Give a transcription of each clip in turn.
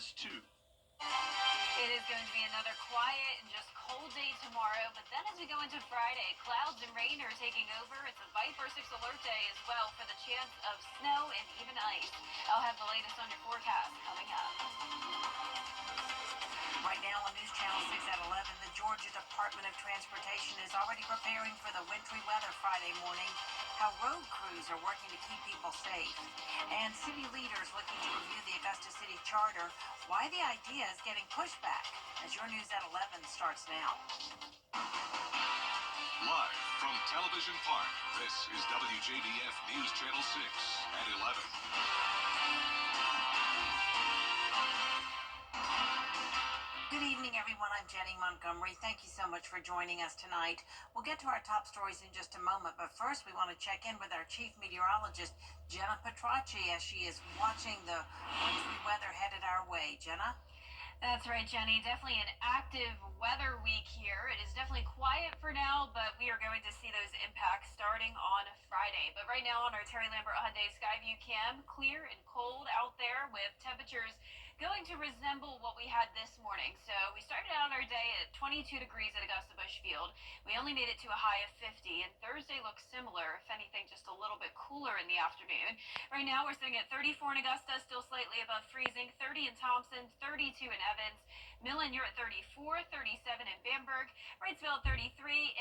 is 2. It is going to be another quiet and just cold day tomorrow, but then as we go into Friday, clouds and rain are taking over. It's a Viper 6 alert day as well for the chance of snow and even ice. I'll have the latest on your forecast coming up. Right now on News Channel 6 at 11, the Georgia Department of Transportation is already preparing for the wintry weather Friday morning. How road crews are working to keep people safe. And city leaders looking to review the Augusta City Charter. Why the idea is getting pushback. As your News at 11 starts now. Live from Television Park, this is WJBF News Channel 6 at 11. Good evening, everyone. I'm Jenny Montgomery. Thank you so much for joining us tonight. We'll get to our top stories in just a moment, but first we want to check in with our chief meteorologist, Jenna Petracci, as she is watching the wintry weather headed our way. Jenna? That's right, Jenny. Definitely an active weather week here. It is definitely quiet for now, but we are going to see those impacts starting on Friday. But right now on our Terry Lambert Hyundai Skyview cam, clear and cold out there with temperatures going to resemble what we had this morning. So we started out our day at 22 degrees at Augusta Busch Field. We only made it to a high of 50, and Thursday looks similar, if anything, just a little bit cooler in the afternoon. Right now we're sitting at 34 in Augusta, still slightly above freezing, 30 in Thompson, 32 in Evans. Millen, you're at 34, 37 in Bamberg, Wrightsville at 33,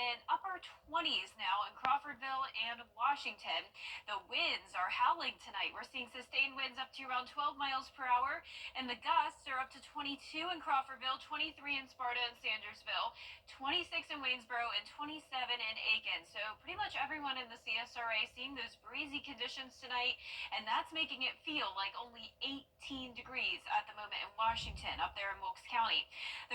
and upper 20s now in Crawfordville and Washington. The winds are howling tonight. We're seeing sustained winds up to around 12 miles per hour, and the gusts are up to 22 in Crawfordville, 23 in Sparta and Sandersville, 26 in Waynesboro, and 27 in Aiken. So pretty much everyone in the CSRA seeing those breezy conditions tonight, and that's making it feel like only 18 degrees at the moment in Washington, up there in Wilkes County.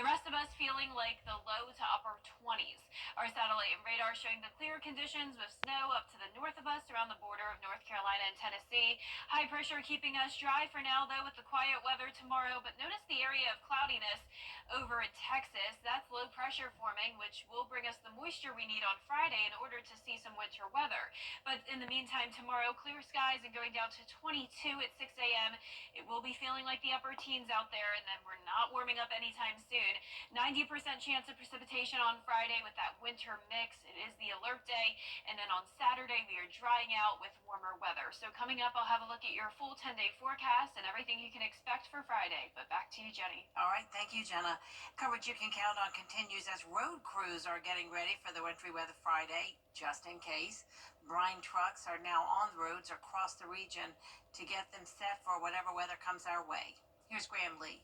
The rest of us feeling like the low to upper 20s. Our satellite and radar showing the clear conditions with snow up to the north of us around the border of North Carolina and Tennessee. High pressure keeping us dry for now, though, with the quiet weather tomorrow. But notice the area of cloudiness over in Texas. That's low pressure forming, which will bring us the moisture we need on Friday in order to see some winter weather. But in the meantime, tomorrow, clear skies and going down to 22 at 6 a.m. It will be feeling like the upper teens out there, and then we're not warming up anytime soon. 90% chance of precipitation on Friday with that winter mix. It is the alert day, and then on Saturday we are drying out with warmer weather. So coming up, I'll have a look at your full 10-day forecast and everything you can expect for Friday. But back to you, Jenny. All right, thank you, Jenna. Coverage you can count on continues as road crews are getting ready for the wintry weather Friday, just in case. Brine trucks are now on the roads across the region to get them set for whatever weather comes our way. Here's Graham Lee.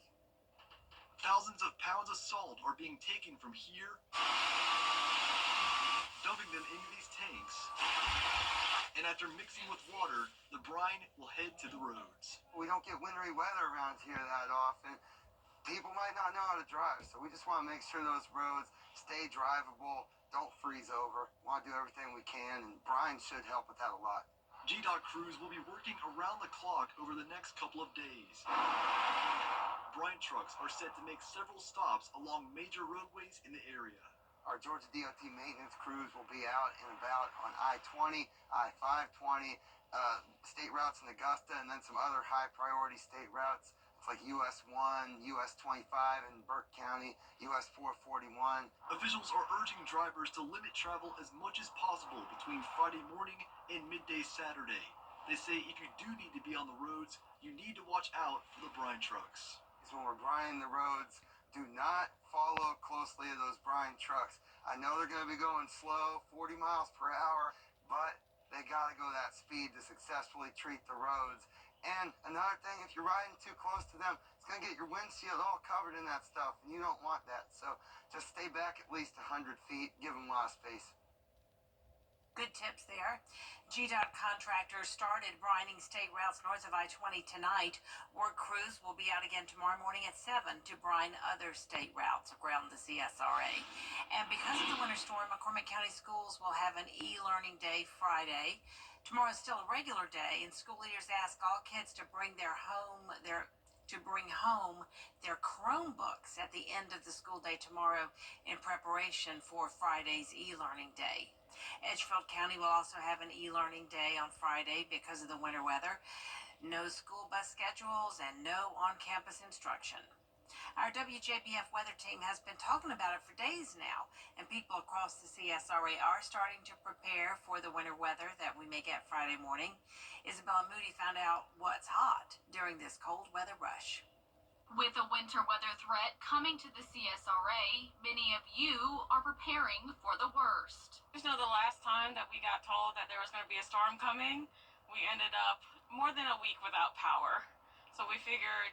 Thousands of pounds of salt are being taken from here, dumping them into these tanks, and after mixing with water, the brine will head to the roads. We don't get wintry weather around here that often. People might not know how to drive, so we just want to make sure those roads stay drivable, don't freeze over. We want to do everything we can, and brine should help with that a lot. GDOT crews will be working around the clock over the next couple of days. Brine trucks are set to make several stops along major roadways in the area. Our Georgia DOT maintenance crews will be out and about on I-20, I-520, state routes in Augusta, and then some other high-priority state routes. It's like US 1, US 25 in Burke County, US 441. Officials are urging drivers to limit travel as much as possible between Friday morning and midday Saturday. They say if you do need to be on the roads, you need to watch out for the brine trucks. When we're brining the roads, do not follow closely to those brine trucks. I know they're going to be going slow, 40 miles per hour, but they got to go that speed to successfully treat the roads. And another thing, if you're riding too close to them, it's going to get your windshield all covered in that stuff, and you don't want that. So just stay back at least 100 feet, give them a lot of space. Good tips there. GDOT contractors started brining state routes north of I-20 tonight. Work crews will be out again tomorrow morning at 7 to brine other state routes around the CSRA. And because of the winter storm, McCormick County schools will have an e-learning day Friday. Tomorrow is still a regular day, and school leaders ask all kids to bring home their Chromebooks at the end of the school day tomorrow in preparation for Friday's e-learning day. Edgefield County will also have an e-learning day on Friday because of the winter weather. no school bus schedules, and no on-campus instruction. Our WJBF weather team has been talking about it for days now, and people across the CSRA are starting to prepare for the winter weather that we may get Friday morning. Isabella Moody found out what's hot during this cold weather rush. With a winter weather threat coming to the CSRA, many of you are preparing for the worst. You know, the last time that we got told that there was going to be a storm coming, we ended up more than a week without power. So we figured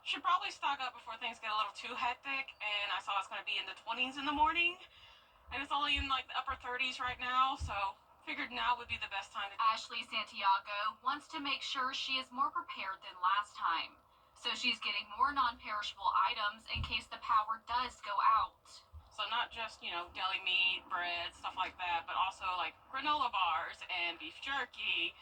should probably stock up before things get a little too hectic, and I saw it's going to be in the 20s in the morning, and it's only in like the upper 30s right now, so figured now would be the best time. Ashley Santiago wants to make sure she is more prepared than last time, so she's getting more non-perishable items in case the power does go out. So not just, deli meat, bread, stuff like that, but also like granola bars and beef jerky,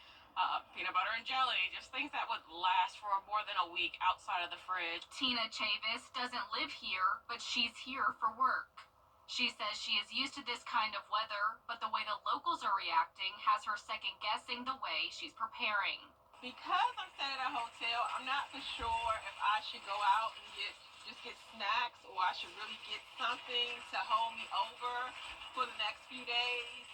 peanut butter and jelly, just things that would last for more than a week outside of the fridge. Tina Chavis doesn't live here, but she's here for work. She says she is used to this kind of weather, but the way the locals are reacting has her second guessing the way she's preparing. Because I'm staying at a hotel, I'm not for sure if I should go out and get snacks, or I should really get something to hold me over for the next few days.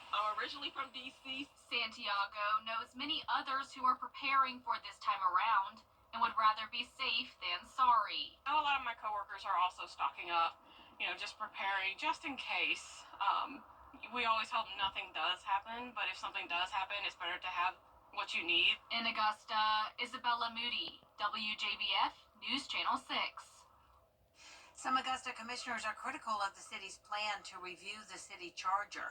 I'm originally from DC. Santiago knows many others who are preparing for this time around and would rather be safe than sorry. I know a lot of my coworkers are also stocking up, just preparing just in case. We always hope nothing does happen, but if something does happen, it's better to have what you need. In Augusta, Isabella Moody, WJBF News Channel 6. Some Augusta commissioners are critical of the city's plan to review the city charger.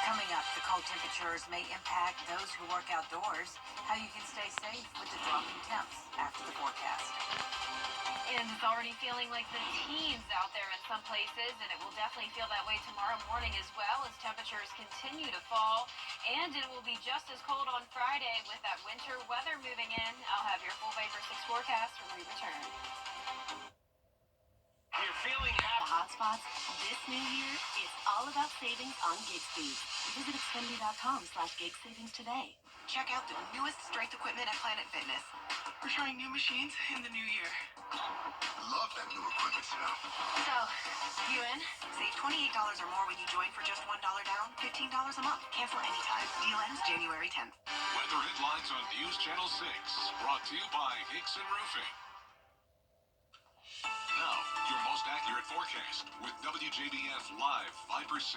Coming up, the cold temperatures may impact those who work outdoors. How you can stay safe with the dropping temps after the forecast. And it's already feeling like the teens out there in some places, and it will definitely feel that way tomorrow morning as well as temperatures continue to fall. And it will be just as cold on Friday with that winter weather moving in. I'll have your full Vapor 6 forecast when we return. You're feeling happy. The hotspots this new year is all about savings on gig speed. Visit Xfinity.com/gig savings today. Check out the newest strength equipment at Planet Fitness. We're trying new machines in the new year. Love that new equipment smell. So, you in? Save $28 or more when you join for just $1 down, $15 a month. Cancel anytime. Deal ends January 10th. Weather headlines on News Channel 6. Brought to you by Hickson Roofing. Now, your most accurate forecast with WJBF Live Viper 6.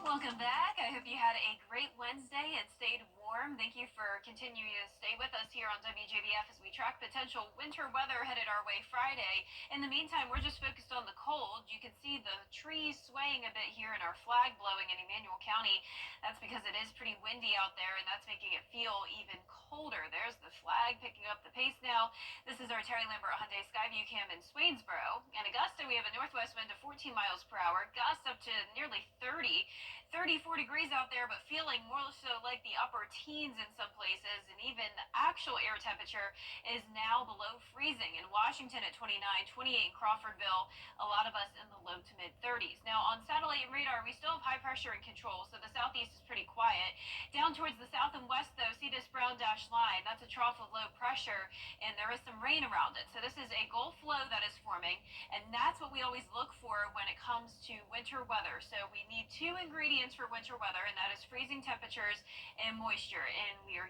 Welcome back. I hope you had a great Wednesday and stayed warm. Thank you for continuing to stay with us here on WJBF as we track potential winter weather headed our way Friday. In the meantime, we're just focused on the cold. You can see the trees swaying a bit here and our flag blowing in Emmanuel County. That's because it is pretty windy out there, and that's making it feel even colder. There's the flag picking up the pace now. This is our Terry Lambert Hyundai Skyview Cam in Swainsboro. In Augusta, we have a northwest wind of 14 miles per hour, gusts up to nearly 34 degrees out there, but feeling more so like the upper teens in some places, and even the actual air temperature is now below freezing. In Washington at 29, 28 in Crawfordville, a lot of us in the low to mid 30s. Now on satellite and radar, we still have high pressure and control, so the southeast is pretty quiet. Down towards the south and west though, see this brown dashed line, that's a trough of low pressure, and there is some rain around it. So this is a Gulf flow that is forming, and that's what we always look for when it comes to winter weather. So we need two ingredients for winter weather, and that is freezing temperatures and moisture. And we are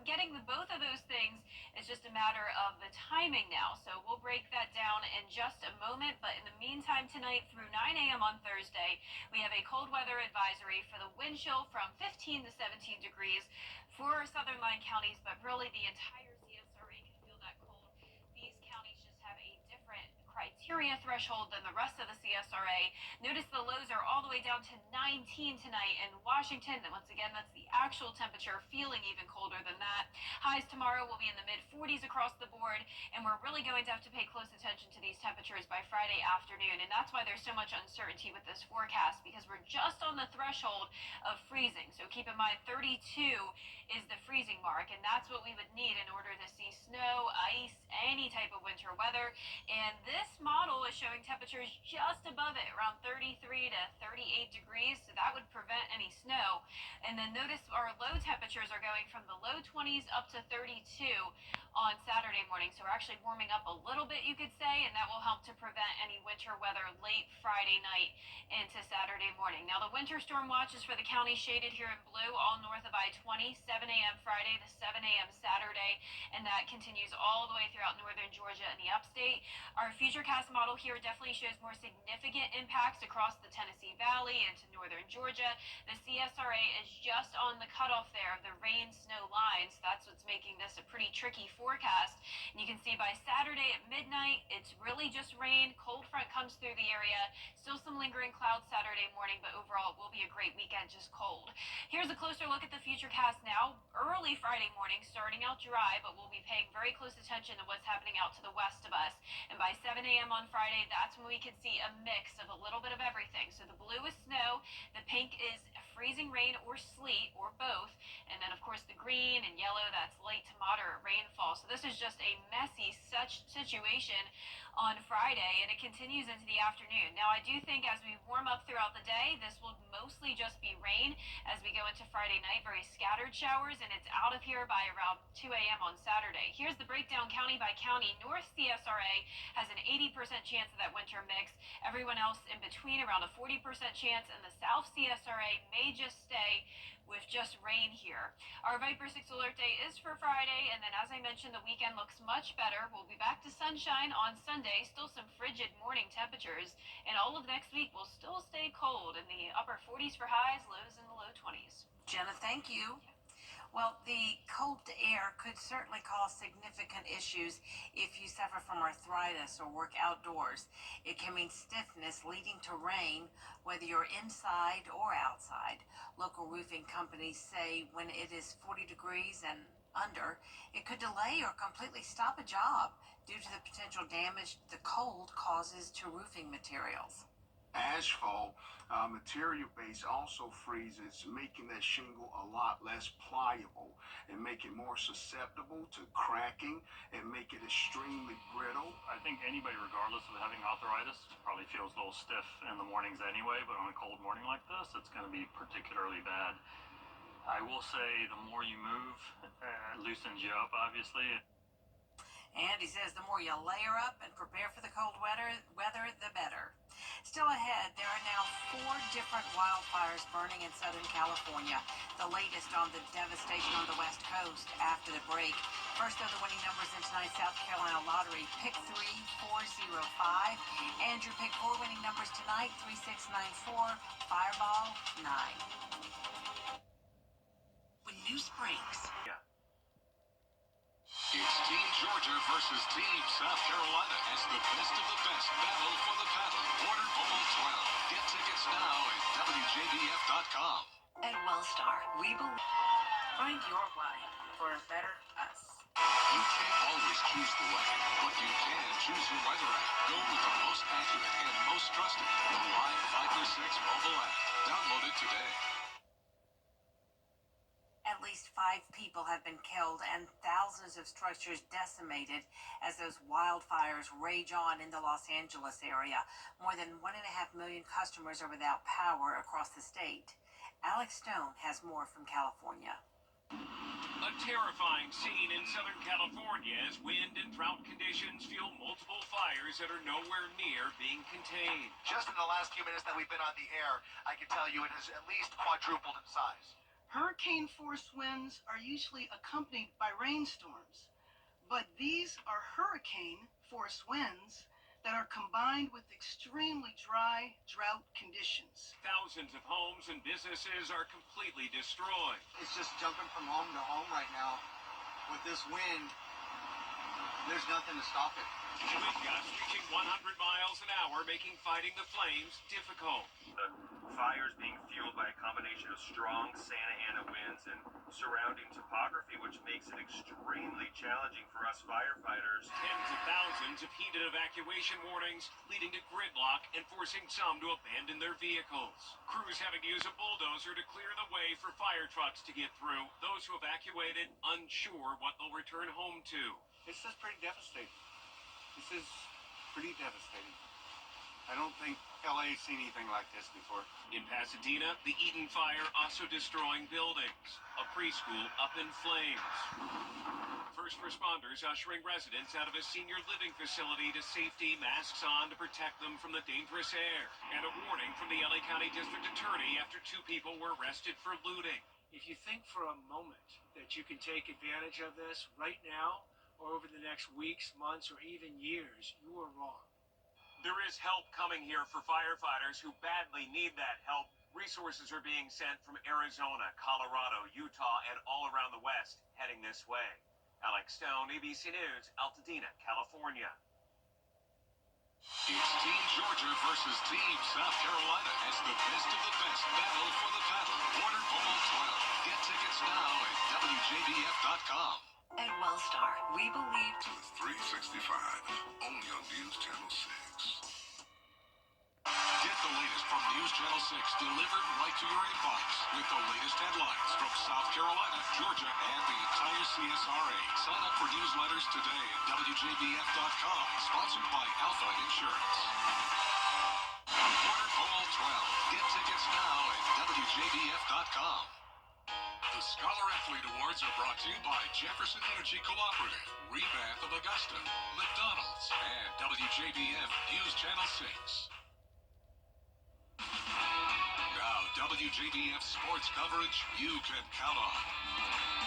getting both of those things. It's just a matter of the timing now. So we'll break that down in just a moment. But in the meantime, tonight through 9 a.m. on Thursday, we have a cold weather advisory for the wind chill from 15 to 17 degrees for southern line counties, but really the entire CSRA can feel that cold. These counties just have a different criteria threshold than the rest of the CSRA. Notice the lows are all the way down to 19 tonight in Washington. And once again, that's the actual temperature, feeling even colder than that. Highs tomorrow will be in the mid 40s across the board, and we're really going to have to pay close attention to these temperatures by Friday afternoon. And that's why there's so much uncertainty with this forecast, because we're just on the threshold of freezing. So keep in mind 32 is the freezing mark, and that's what we would need in order to see snow, ice, any type of winter winter weather. And this model is showing temperatures just above it, around 33 to 38 degrees. So that would prevent any snow. And then notice our low temperatures are going from the low 20s up to 32 on Saturday morning. So we're actually warming up a little bit, you could say, and that will help to prevent any winter weather late Friday night into Saturday morning. Now, the winter storm watch is for the county shaded here in blue, all north of I-20, 7 a.m. Friday to 7 a.m. Saturday, and that continues all the way throughout northern Georgia and the upstate. Our Futurecast model here definitely shows more significant impacts across the Tennessee Valley into northern Georgia. The CSRA is just on the cutoff there of the rain-snow line, so that's what's making this a pretty tricky forecast. And you can see by Saturday at midnight, it's really just rain. Cold front comes through the area. Still some lingering clouds Saturday morning, but overall it will be a great weekend, just cold. Here's a closer look at the Futurecast now. Early Friday morning, starting out dry, but we'll be paying very close attention to what's happening out to the west of us. And by 7 a.m. on Friday, that's when we can see a mix of a little bit of everything. So the blue is snow, the pink is freezing rain or sleet or both, and then of course the green and yellow, that's light to moderate rainfall. So this is just a messy such situation on Friday, and it continues into the afternoon. Now I do think as we warm up throughout the day, this will mostly just be rain as we go into Friday night, very scattered showers, and it's out of here by around 2 a.m. on Saturday. Here's the breakdown county by county. North CSRA has an 80% chance of that winter mix. Everyone else in between around a 40% chance, and the South CSRA may just stay with just rain here. Our Viper 6 alert day is for Friday, and then as I mentioned, the weekend looks much better. We'll be back to sunshine on Sunday, still some frigid morning temperatures, and all of next week will still stay cold in the upper 40s for highs, lows in the low 20s. Jenna, thank you. Well, the cold air could certainly cause significant issues if you suffer from arthritis or work outdoors. It can mean stiffness leading to rain, whether you're inside or outside. Local roofing companies say when it is 40 degrees and under, it could delay or completely stop a job due to the potential damage the cold causes to roofing materials. Asphalt material base also freezes, making that shingle a lot less pliable and make it more susceptible to cracking and make it extremely brittle. I think anybody, regardless of having arthritis, probably feels a little stiff in the mornings anyway, but on a cold morning like this, it's going to be particularly bad. I will say the more you move, loosens you up, obviously. And he says the more you layer up and prepare for the cold weather, the better. Still ahead, there are now 4 different wildfires burning in Southern California, the latest on the devastation on the West Coast after the break. First, though, the winning numbers in tonight's South Carolina lottery. Pick 3405. Andrew, pick 4 winning numbers tonight, 3694, Fireball 9. When news breaks. Yeah. It's Team Georgia versus Team South Carolina as the best of the best battle for the paddle. Order all 12. Get tickets now at WJBF.com. At Wellstar, we believe. Find your way for a better us. You can't always choose the weather, but you can choose your weather app. Go with the most accurate and most trusted, the Live Viper 6 mobile app. Download it today. At least 5 people have been killed and thousands of structures decimated as those wildfires rage on in the Los Angeles area. More than 1.5 million customers are without power across the state. Alex Stone has more from California. A terrifying scene in Southern California as wind and drought conditions fuel multiple fires that are nowhere near being contained. Just in the last few minutes that we've been on the air, I can tell you it has at least quadrupled in size. Hurricane force winds are usually accompanied by rainstorms, but these are hurricane force winds that are combined with extremely dry drought conditions. Thousands of homes and businesses are completely destroyed. It's just jumping from home to home right now. With this wind, there's nothing to stop it. Wind gusts reaching 100 miles an hour, making fighting the flames difficult. The fires being fueled by a combination of strong Santa Ana winds and surrounding topography, which makes it extremely challenging for us firefighters. Tens of thousands of heated evacuation warnings, leading to gridlock and forcing some to abandon their vehicles. Crews having to use a bulldozer to clear the way for fire trucks to get through. Those who evacuated unsure what they'll return home to. It's just pretty devastating. This is pretty devastating. I don't think LA's seen anything like this before. In Pasadena, the Eaton fire also destroying buildings. A preschool up in flames. First responders ushering residents out of a senior living facility to safety, masks on to protect them from the dangerous air. And a warning from the LA County District Attorney after 2 people were arrested for looting. If you think for a moment that you can take advantage of this right now or over the next weeks, months, or even years, you are wrong. There is help coming here for firefighters who badly need that help. Resources are being sent from Arizona, Colorado, Utah, and all around the West heading this way. Alex Stone, ABC News, Altadena, California. It's Team Georgia versus Team South Carolina as the best of the best battle for the title. Order Bowl 12. Get tickets now at WJBF.com. At Wellstar, we believe To the 365, only on News Channel 6. Get the latest from News Channel 6 delivered right to your inbox with the latest headlines from South Carolina, Georgia, and the entire CSRA. Sign up for newsletters today at WJBF.com. Sponsored by Alpha Insurance. Order Bowl 12. Get tickets now at WJBF.com. The Scholar Athlete Awards are brought to you by Jefferson Energy Cooperative, Rebath of Augusta, McDonald's, and WJBF News Channel 6. Now, WJBF sports coverage you can count on.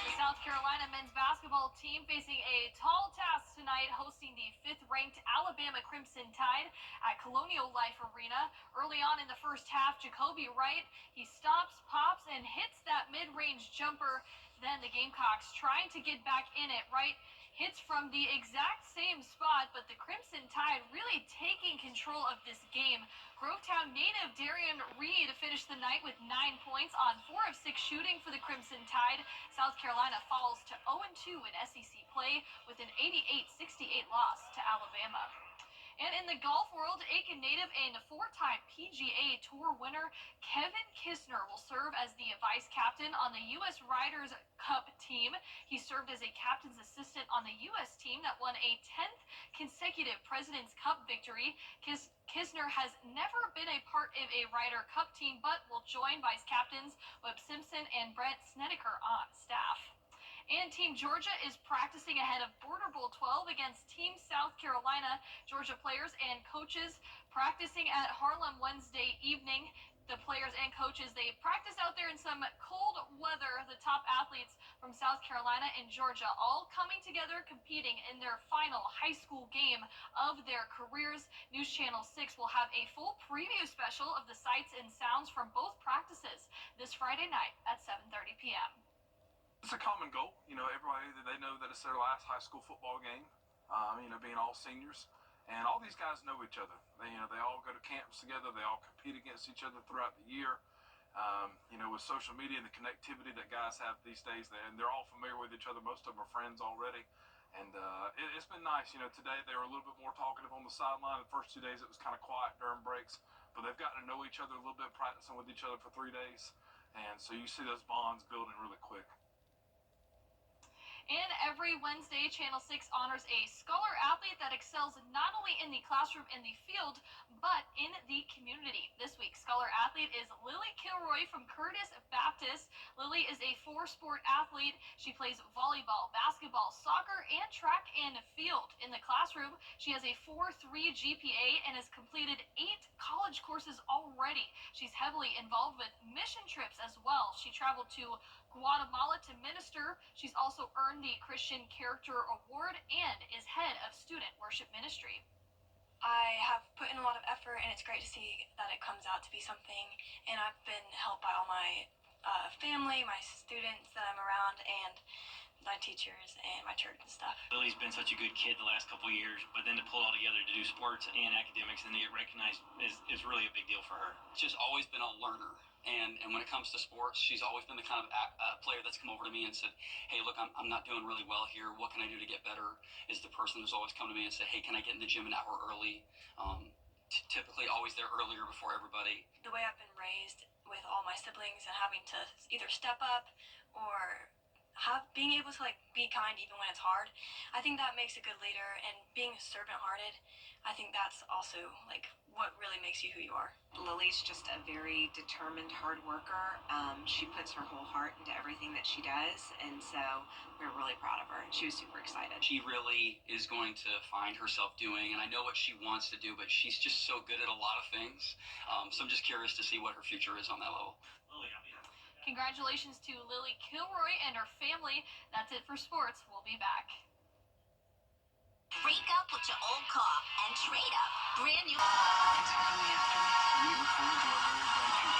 The South Carolina men's basketball team facing a tall task tonight, hosting the 5th-ranked Alabama Crimson Tide at Colonial Life Arena. Early on in the first half, Jacoby Wright, he stops, pops, and hits that mid-range jumper. Then the Gamecocks trying to get back in it. Wright hits from the exact same spot, but the Crimson Tide really taking control of this game. Grovetown native Darian Reed finished the night with 9 points on 4 of 6 shooting for the Crimson Tide. South Carolina falls to 0-2 in SEC play with an 88-68 loss to Alabama. And in the golf world, Aiken native and 4-time PGA Tour winner Kevin Kisner will serve as the vice captain on the U.S. Riders Cup team. He served as a captain's assistant on the U.S. team that won a 10th consecutive President's Cup victory. Kisner has never been a part of a Ryder Cup team, but will join vice captains Webb Simpson and Brett Snedeker on staff. And Team Georgia is practicing ahead of Border Bowl 12 against Team South Carolina. Georgia players and coaches practicing at Harlem Wednesday evening. The players and coaches, they practice out there in some cold weather. The top athletes from South Carolina and Georgia all coming together, competing in their final high school game of their careers. News Channel 6 will have a full preview special of the sights and sounds from both practices this Friday night at 7:30 p.m. It's a common goal. Everybody, they know that it's their last high school football game, being all seniors. And all these guys know each other. They all go to camps together. They all compete against each other throughout the year. With social media and the connectivity that guys have these days, they're all familiar with each other. Most of them are friends already. And it's been nice. Today they were a little bit more talkative on the sideline. The first 2 days it was kind of quiet during breaks. But they've gotten to know each other a little bit, practicing with each other for 3 days. And so you see those bonds building really quick. And every Wednesday, Channel 6 honors a scholar athlete that excels not only in the classroom and the field, but in the community. This week's scholar athlete is Lily Kilroy from Curtis Baptist. Lily is a 4-sport athlete. She plays volleyball, basketball, soccer, and track and field. In the classroom, she has a 4.3 GPA and has completed 8 college courses already. She's heavily involved with mission trips as well. She traveled to Guatemala to minister. She's also earned the Christian Character Award and is head of student worship ministry. I have put in a lot of effort, and it's great to see that it comes out to be something. And I've been helped by all my family, my students that I'm around, and my teachers and my church and stuff. Lily's been such a good kid the last couple of years, but then to pull all together to do sports and academics and to get recognized is really a big deal for her. She's always been a learner. And when it comes to sports, she's always been the kind of player that's come over to me and said, hey, look, I'm not doing really well here. What can I do to get better? Is the person who's always come to me and said, hey, can I get in the gym an hour early? Typically always there earlier before everybody. The way I've been raised with all my siblings and having to either step up or being able to be kind even when it's hard. I think that makes a good leader, and being servant-hearted, I think that's also what really makes you who you are. Lily's just a very determined, hard worker. She puts her whole heart into everything that she does, and so we're really proud of her. And she was super excited. She really is going to find herself doing, and I know what she wants to do, but she's just so good at a lot of things. So I'm just curious to see what her future is on that level. Congratulations to Lily Kilroy and her family. That's it for sports. We'll be back. Break up with your old car and trade up. Brand new. We look forward to our very bright future.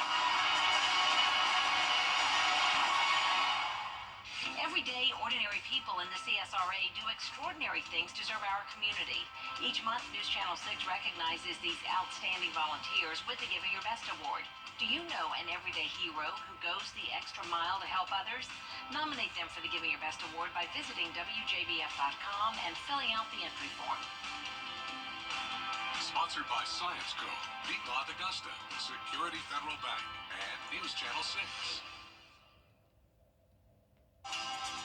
Every day, ordinary people in the CSRA do extraordinary things to serve our community. Each month, News Channel 6 recognizes these outstanding volunteers with the Giving Your Best Award. Do you know an everyday hero who goes the extra mile to help others? Nominate them for the Giving Your Best Award by visiting WJBF.com and filling out the entry form. Sponsored by Science Co., Beat Lot Augusta, Security Federal Bank, and News Channel 6.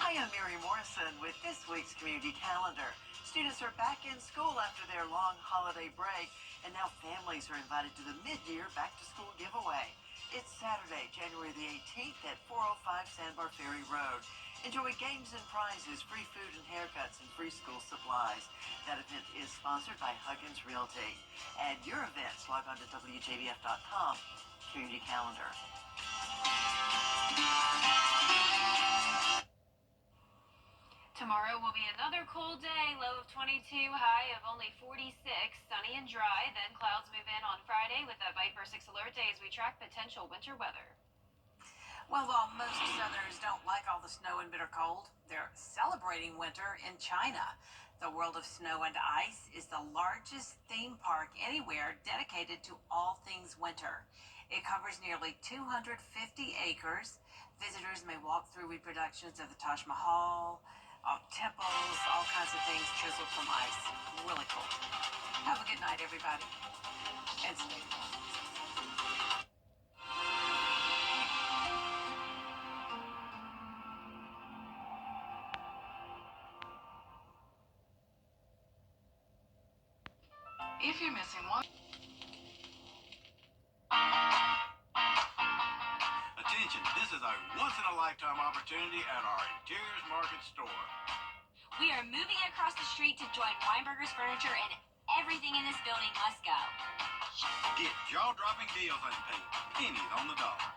Hi, I'm Mary Morrison with this week's Community Calendar. Students are back in school after their long holiday break, and now families are invited to the mid-year back-to-school giveaway. It's Saturday, January the 18th at 405 Sandbar Ferry Road. Enjoy games and prizes, free food and haircuts, and free school supplies. That event is sponsored by Huggins Realty. Add your events. Log on to WJBF.com. Community Calendar. Tomorrow will be another cold day, low of 22, high of only 46, sunny and dry. Then clouds move in on Friday with a Viper 6 alert day as we track potential winter weather. Well, while most Southerners don't like all the snow and bitter cold, they're celebrating winter in China. The World of Snow and Ice is the largest theme park anywhere dedicated to all things winter. It covers nearly 250 acres. Visitors may walk through reproductions of the Taj Mahal, temples, all kinds of things chiseled from ice. Really cool. Have a good night, everybody. And stay warm. If you're missing one. Attention, this is a once-in-a-lifetime opportunity at our Interiors Market store. We are moving across the street to join Weinberger's Furniture, and everything in this building must go. Get jaw-dropping deals on paint, pennies on the dollar.